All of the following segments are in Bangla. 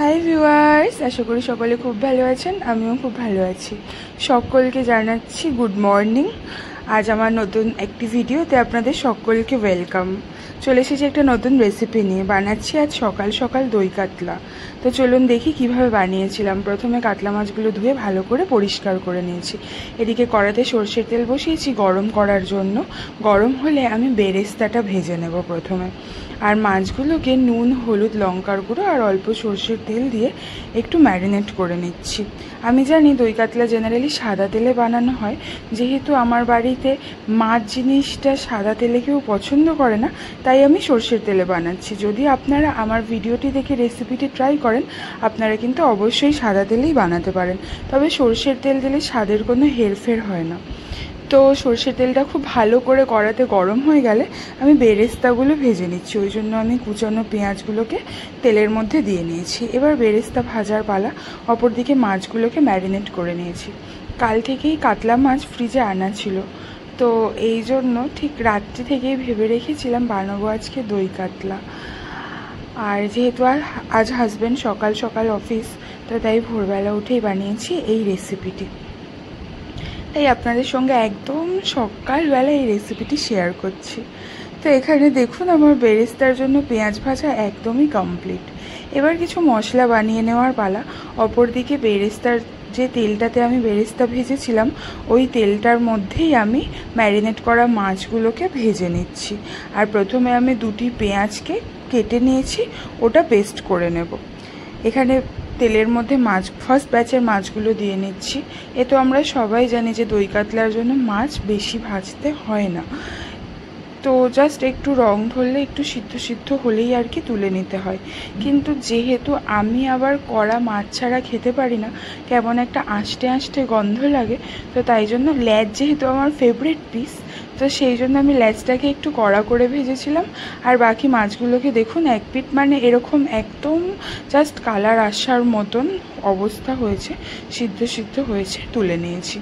হাই ভিউয়ার্স, আশা করি সকলে খুব ভালো আছেন। আমিও খুব ভালো আছি। সকলকে জানাচ্ছি গুড মর্নিং। আজ আমার নতুন একটি ভিডিওতে আপনাদের সকলকে ওয়েলকাম। চলে এসেছি একটা নতুন রেসিপি নিয়ে। বানাচ্ছি আজ সকাল সকাল দই কাতলা। তো চলুন দেখি কিভাবে বানিয়েছিলাম। প্রথমে কাতলা মাছগুলো ধুয়ে ভালো করে পরিষ্কার করে নিয়েছি। এদিকে কড়াতে সরষের তেল বসিয়েছি গরম করার জন্য। গরম হলে আমি বেরেস্তাটা ভেজে নেব প্রথমে। আর মাছগুলোকে নুন, হলুদ, লঙ্কার গুঁড়ো আর অল্প সরষের তেল দিয়ে একটু ম্যারিনেট করে নিচ্ছি। আমি জানি দই কাতলা জেনারেলি সাদা তেলে বানানো হয়, যেহেতু আমার বাড়িতে মাছ জিনিসটা সাদা তেলে কেউ পছন্দ করে না, তাই আমি সরষের তেলে বানাচ্ছি। যদি আপনারা আমার ভিডিওটি দেখে রেসিপিটি ট্রাই করেন, আপনারা কিন্তু অবশ্যই সাদা তেলেই বানাতে পারেন। তবে সরষের তেল দিলে স্বাদের কোনো হেরফের হয় না। তো সরষের তেলটা খুব ভালো করে কড়াতে গরম হয়ে গেলে আমি বেরেস্তাগুলো ভেজে নিচ্ছি। ওই জন্য আমি কুচানো পেঁয়াজগুলোকে তেলের মধ্যে দিয়ে নিয়েছি। এবার বেরেস্তা ভাজার পালা। অপরদিকে মাছগুলোকে ম্যারিনেট করে নিয়েছি। কাল থেকেই কাতলা মাছ ফ্রিজে আনা ছিল, তো এই জন্য ঠিক রাত্রি থেকেই ভেবে রেখেছিলাম বানাবো আজকে দই কাতলা। আর যেহেতু আজ হাজব্যান্ড সকাল সকাল অফিস, তো তাই ভোরবেলা উঠেই বানিয়েছি এই রেসিপিটি। তাই আপনাদের সঙ্গে একদম সকালবেলা এই রেসিপিটি শেয়ার করছি। তো এখানে দেখুন আমার বেরেস্তার জন্য পেঁয়াজ ভাজা একদমই কমপ্লিট। এবার কিছু মশলা বানিয়ে নেওয়ার পালা। অপরদিকে বেরেস্তার যে তেলটাতে আমি বেরেস্তা ভেজেছিলাম, ওই তেলটার মধ্যেই আমি ম্যারিনেট করা মাছগুলোকে ভেজে নিচ্ছি। আর প্রথমে আমি দুটি পেঁয়াজকে কেটে নিয়েছি, ওটা পেস্ট করে নেব। এখানে তেলের মধ্যে ফার্স্ট ব্যাচের মাছগুলো দিয়ে নিচ্ছি। এ তো আমরা সবাই জানি যে দই কাতলার জন্য মাছ বেশি ভাজতে হয় না, তো জাস্ট একটু রং ধরলে একটু সিদ্ধ হলেই আর কি তুলে নিতে হয়। কিন্তু যেহেতু আমি আবার কড়া মাছ ছাড়া খেতে পারি না, কেমন একটা আষ্টে গন্ধ লাগে, তো তাই জন্য লেজ যেহেতু আমার ফেভারিট পিস, তো সেই জন্য আমি লেজটাকে একটু কড়া করে ভেজেছিলাম। আর বাকি মাছগুলোকে দেখুন এক পিঠ মানে এরকম একদম জাস্ট কালার আসার মতন অবস্থা হয়েছে, সিদ্ধ হয়েছে, তুলে নিয়েছি।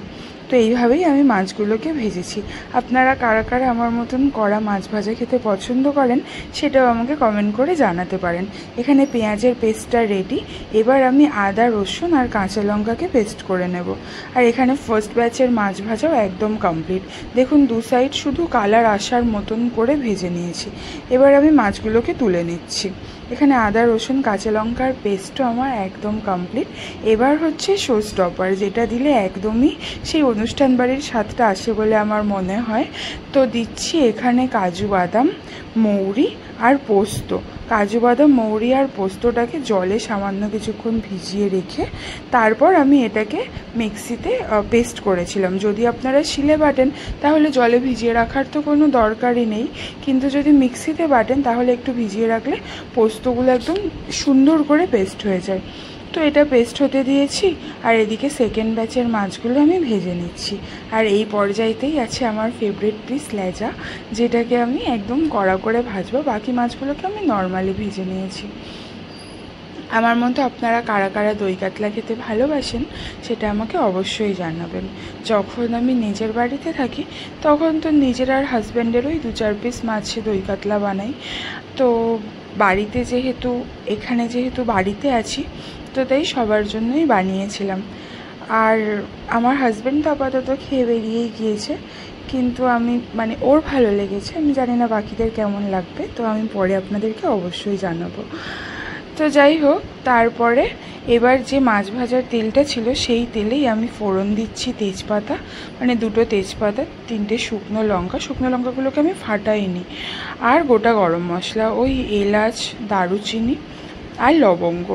তো এইভাবেই আমি মাছগুলোকে ভেজেছি। আপনারা কারা কারা আমার মতন কড়া মাছ ভাজা খেতে পছন্দ করেন, সেটাও আমাকে কমেন্ট করে জানাতে পারেন। এখানে পেঁয়াজের পেস্টটা রেডি। এবার আমি আদা, রসুন আর কাঁচা লঙ্কাকে পেস্ট করে নেব। আর এখানে ফার্স্ট ব্যাচের মাছ ভাজাও একদম কমপ্লিট। দেখুন দু সাইড শুধু কালার আসার মতন করে ভেজে নিয়েছি। এবার আমি মাছগুলোকে তুলে নিচ্ছি। এখানে আদা, রসুন, কাঁচা লঙ্কার পেস্টও আমার একদম কমপ্লিট। এবার হচ্ছে শো স্টপার, যেটা দিলে একদমই সেই অনুষ্ঠান বাড়ির স্বাদটা আসে বলে আমার মনে হয়। তো দিচ্ছি এখানে কাজু বাদাম, মৌরি আর পোস্ত। কাজু বাদাম, মৌরি আর পোস্তটাকে জলে সামান্য কিছুক্ষণ ভিজিয়ে রেখে তারপর আমি এটাকে মিক্সিতে পেস্ট করেছিলাম। যদি আপনারা শিলে বাটেন তাহলে জলে ভিজিয়ে রাখার তো কোনো দরকারই নেই, কিন্তু যদি মিক্সিতে বাটেন তাহলে একটু ভিজিয়ে রাখলে পোস্তগুলো একদম সুন্দর করে পেস্ট হয়ে যায়। তো এটা পেস্ট হতে দিয়েছি। আর এদিকে সেকেন্ড ব্যাচের মাছগুলো আমি ভেজে নিচ্ছি। আর এই পর্যায়েতেই আছে আমার ফেভারিট পিস লেজা, যেটাকে আমি একদম কড়া করে ভাজবো। বাকি মাছগুলোকে আমি নর্মালি ভেজে নিয়েছি। আমার মতো আপনারা কারা কারা দই কাতলা খেতে ভালোবাসেন, সেটা আমাকে অবশ্যই জানাবেন। যখন আমি নিজের বাড়িতে থাকি তখন তো নিজের আর হাজব্যান্ডের ওই 2-4 পিস মাছে দই কাতলা বানাই। তো বাড়িতে যেহেতু বাড়িতে আছি, তো তাই সবার জন্যই বানিয়েছিলাম। আর আমার হাজব্যান্ড তো আপাতত খেয়ে বেরিয়েই গিয়েছে, কিন্তু আমি ওর ভালো লেগেছে। আমি জানি না বাকিদের কেমন লাগবে, তো আমি পরে আপনাদেরকে অবশ্যই জানাবো। তো যাই হোক, তারপরে এবার যে মাছ ভাজার তেলটা ছিল সেই তেলেই আমি ফোড়ন দিচ্ছি তেজপাতা, 2টো তেজপাতা, 3টে শুকনো লঙ্কাগুলোকে আমি ফাটাইনি, আর গোটা গরম মশলা, ওই এলাচ, দারুচিনি আর লবঙ্গ।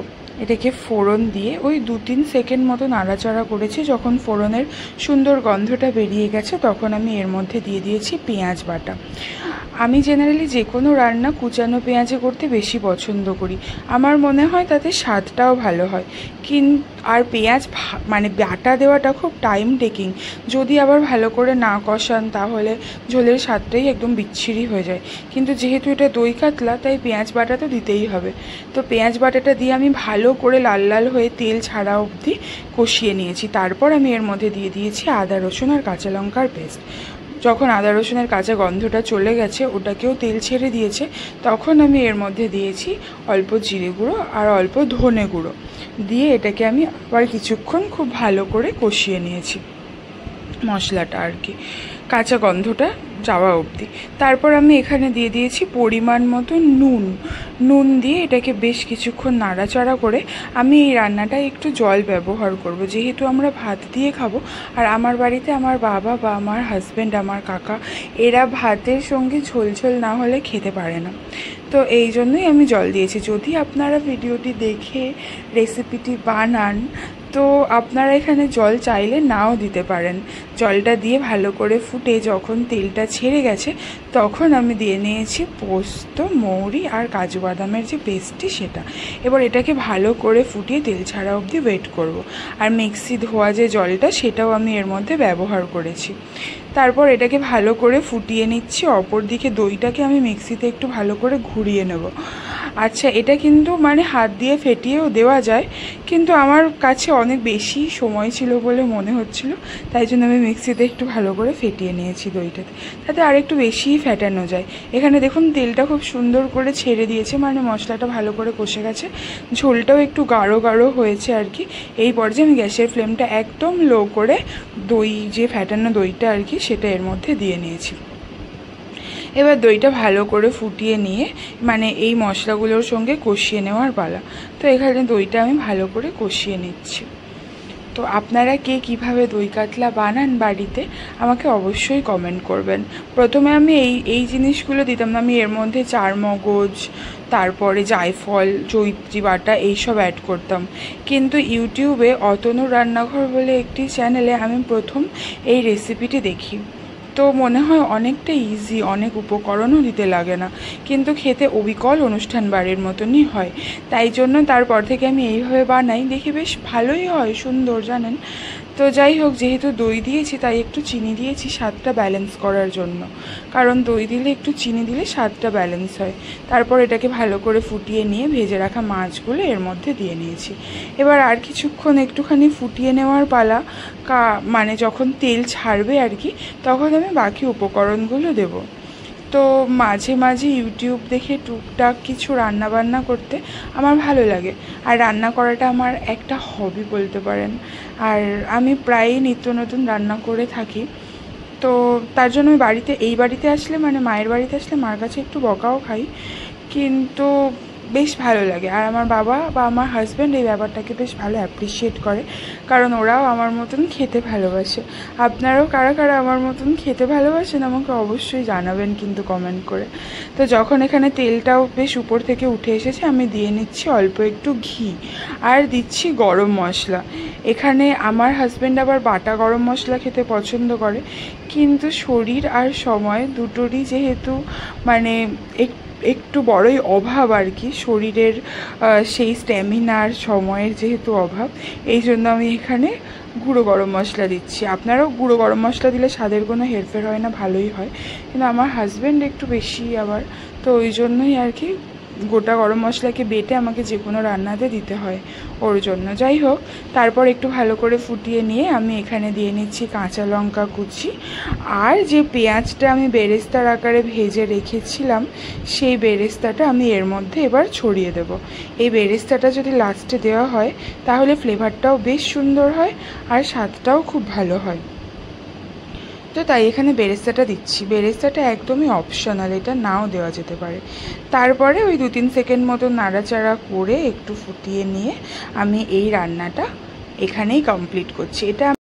এটাকে ফোড়ন দিয়ে ওই 2-3 সেকেন্ড মতো নাড়াচাড়া করেছি। যখন ফোড়নের সুন্দর গন্ধটা বেরিয়ে গেছে তখন আমি এর মধ্যে দিয়ে দিয়েছি পেঁয়াজ বাটা। আমি জেনারেলি যে কোনো রান্না কুচানো পেঁয়াজে করতে বেশি পছন্দ করি। আমার মনে হয় তাতে স্বাদটাও ভালো হয়। আর পেঁয়াজ বাটা দেওয়াটা খুব টাইম টেকিং। যদি আবার ভালো করে না কষান তাহলে ঝোলের স্বাদটাই একদম বিচ্ছিরি হয়ে যায়। কিন্তু যেহেতু এটা দই কাতলা, তাই পেঁয়াজ বাটা তো দিতেই হবে। তো পেঁয়াজ বাটাটা দিয়ে আমি ভালো করে লাল লাল হয়ে তেল ছাড়া অবধি কষিয়ে নিয়েছি। তারপর আমি এর মধ্যে দিয়ে দিয়েছি আদা, রসুন আর কাঁচা লঙ্কার পেস্ট। যখন আদা রসুনের কাঁচা গন্ধটা চলে গেছে, ওটাকেও তেল ছেড়ে দিয়েছে, তখন আমি এর মধ্যে দিয়েছি অল্প জিরে গুঁড়ো আর অল্প ধনে গুঁড়ো দিয়ে এটাকে আমি আবার কিছুক্ষণ খুব ভালো করে কষিয়ে নিয়েছি মশলাটা আর কি, কাঁচা গন্ধটা যাওয়া অবধি। তারপর আমি এখানে দিয়ে দিয়েছি পরিমাণ মতো নুন দিয়ে এটাকে বেশ কিছুক্ষণ নাড়াচাড়া করে আমি এই রান্নাটায় একটু জল ব্যবহার করব, যেহেতু আমরা ভাত দিয়ে খাবো। আর আমার বাড়িতে আমার বাবা বা আমার হাজব্যান্ড, আমার কাকা, এরা ভাতের সঙ্গে ঝোল না হলে খেতে পারে না, তো এই জন্যই আমি জল দিয়েছি। যদি আপনারা ভিডিওটি দেখে রেসিপিটি বানান তো আপনারা এখানে জল চাইলে নাও দিতে পারেন। জলটা দিয়ে ভালো করে ফুটে যখন তেলটা ছেড়ে গেছে, তখন আমি দিয়ে নিয়েছি পোস্ত, মৌরি আর কাজু বাদামের যে পেস্টটি সেটা। এবার এটাকে ভালো করে ফুটিয়ে তেল ছাড়া অবধি ওয়েট করব। আর মিক্সি ধোয়া যে জলটা সেটাও আমি এর মধ্যে ব্যবহার করেছি। তারপর এটাকে ভালো করে ফুটিয়ে নিচ্ছি। অপর দিকে দইটাকে আমি মিক্সিতে একটু ভালো করে ঘুরিয়ে নেব। আচ্ছা, এটা কিন্তু মানে হাত দিয়ে ফেটিয়েও দেওয়া যায়, কিন্তু আমার কাছে অনেক বেশি সময় ছিল বলে মনে হচ্ছিল, তাই জন্য আমি মিক্সিতে একটু ভালো করে ফেটিয়ে নিয়েছি দইটাতে, তাতে আর একটু বেশিই ফেটানো যায়। এখানে দেখুন তেলটা খুব সুন্দর করে ছেড়ে দিয়েছে, মানে মশলাটা ভালো করে কষে গেছে, ঝোলটাও একটু গাঢ় হয়েছে আর কি। এই পর্যায়ে আমি গ্যাসের ফ্লেমটা একদম লো করে দই যে ফেটানো দইটা আর কি সেটা এর মধ্যে দিয়ে নিয়েছি। এবার দইটা ভালো করে ফুটিয়ে নিয়ে মানে এই মশলাগুলোর সঙ্গে কষিয়ে নেওয়ার পালা। তো এখানে দইটা আমি ভালো করে কষিয়ে নিচ্ছি। তো আপনারা কে কীভাবে দই কাতলা বানান বাড়িতে আমাকে অবশ্যই কমেন্ট করবেন। প্রথমে আমি এই জিনিসগুলো দিতাম না, আমি এর মধ্যে চারমগজ, তারপরে জায়ফল, জয়িত্রী বাটা এইসব অ্যাড করতাম। কিন্তু ইউটিউবে অতনুর রান্নাঘর বলে একটি চ্যানেলে আমি প্রথম এই রেসিপিটি দেখি, তো মনে হয় অনেকটা ইজি, অনেক উপকরণও দিতে লাগে না, কিন্তু খেতে অবিকল অনুষ্ঠান বাড়ির মতনই হয়। তাই জন্য তারপর থেকে আমি এইভাবে বানাই, দেখি বেশ ভালোই হয়, সুন্দর, জানেন। তো যাই হোক, যেহেতু দই দিয়েছি তাই একটু চিনি দিয়েছি স্বাদটা ব্যালেন্স করার জন্য, কারণ দই দিলে একটু চিনি দিলে স্বাদটা ব্যালেন্স হয়। তারপর এটাকে ভালো করে ফুটিয়ে নিয়ে ভেজে রাখা মাছগুলো এর মধ্যে দিয়ে নিয়েছি। এবার আর কিছুক্ষণ একটুখানি ফুটিয়ে নেওয়ার পালা, মানে যখন তেল ছাড়বে আর কি, তখন আমি বাকি উপকরণগুলো দেব। তো মাঝে মাঝে ইউটিউব দেখে টুকটাক কিছু রান্না বান্না করতে আমার ভালো লাগে, আর রান্না করাটা আমার একটা হবি বলতে পারেন। আর আমি প্রায়ই নিত্য নতুন রান্না করে থাকি, তো তার জন্য আমি এই বাড়িতে আসলে মানে মায়ের বাড়িতে আসলে মার কাছে একটু বকাও খাই, কিন্তু বেশ ভালো লাগে। আর আমার বাবা বা আমার হাজব্যান্ড এই ব্যাপারটাকে বেশ ভালো অ্যাপ্রিসিয়েট করে, কারণ ওরাও আমার মতন খেতে ভালোবাসে। আপনারাও কারা কারা আমার মতন খেতে ভালোবাসেন আমাকে অবশ্যই জানাবেন কিন্তু কমেন্ট করে। তো যখন এখানে তেলটাও বেশ উপর থেকে উঠে এসেছে, আমি দিয়ে নিচ্ছি অল্প একটু ঘি আর দিচ্ছি গরম মশলা। এখানে আমার হাজব্যান্ড আবার বাটা গরম মশলা খেতে পছন্দ করে, কিন্তু শরীর আর সময় দুটোরই যেহেতু মানে একটু বড়ই অভাব আর কি, শরীরের সেই স্ট্যামিনার সময়ের যেহেতু অভাব, এই জন্য আমি এখানে গুঁড়ো গরম মশলা দিচ্ছি। আপনারাও গুঁড়ো গরম মশলা দিলে স্বাদের কোনো হেরফের হয় না, ভালোই হয়, কিন্তু আমার হাজব্যান্ড একটু বেশি আবার, তো ওই জন্যই আর কি গোটা গরম মশলাকে বেটে আমাকে যে কোনো রান্নাতে দিতে হয় ওর জন্য। যাই হোক, তারপর একটু ভালো করে ফুটিয়ে নিয়ে আমি এখানে দিয়ে নিচ্ছি কাঁচা লঙ্কা কুচি, আর যে পেঁয়াজটা আমি বেরেস্তার আকারে ভেজে রেখেছিলাম সেই বেরেস্তাটা আমি এর মধ্যে এবার ছড়িয়ে দেব। এই বেরেস্তাটা যদি লাস্টে দেওয়া হয় তাহলে ফ্লেভারটাও বেশ সুন্দর হয় আর স্বাদটাও খুব ভালো হয়। তো তাই এখানে বেরেস্তাটা দিচ্ছি। বেরেস্তাটা একদমই অপশনাল, এটা নাও দেওয়া যেতে পারে। তারপরে ওই 2-3 সেকেন্ড মতো নাড়াচাড়া করে একটু ফুটিয়ে নিয়ে আমি এই রান্নাটা এখানেই কমপ্লিট করছি। এটা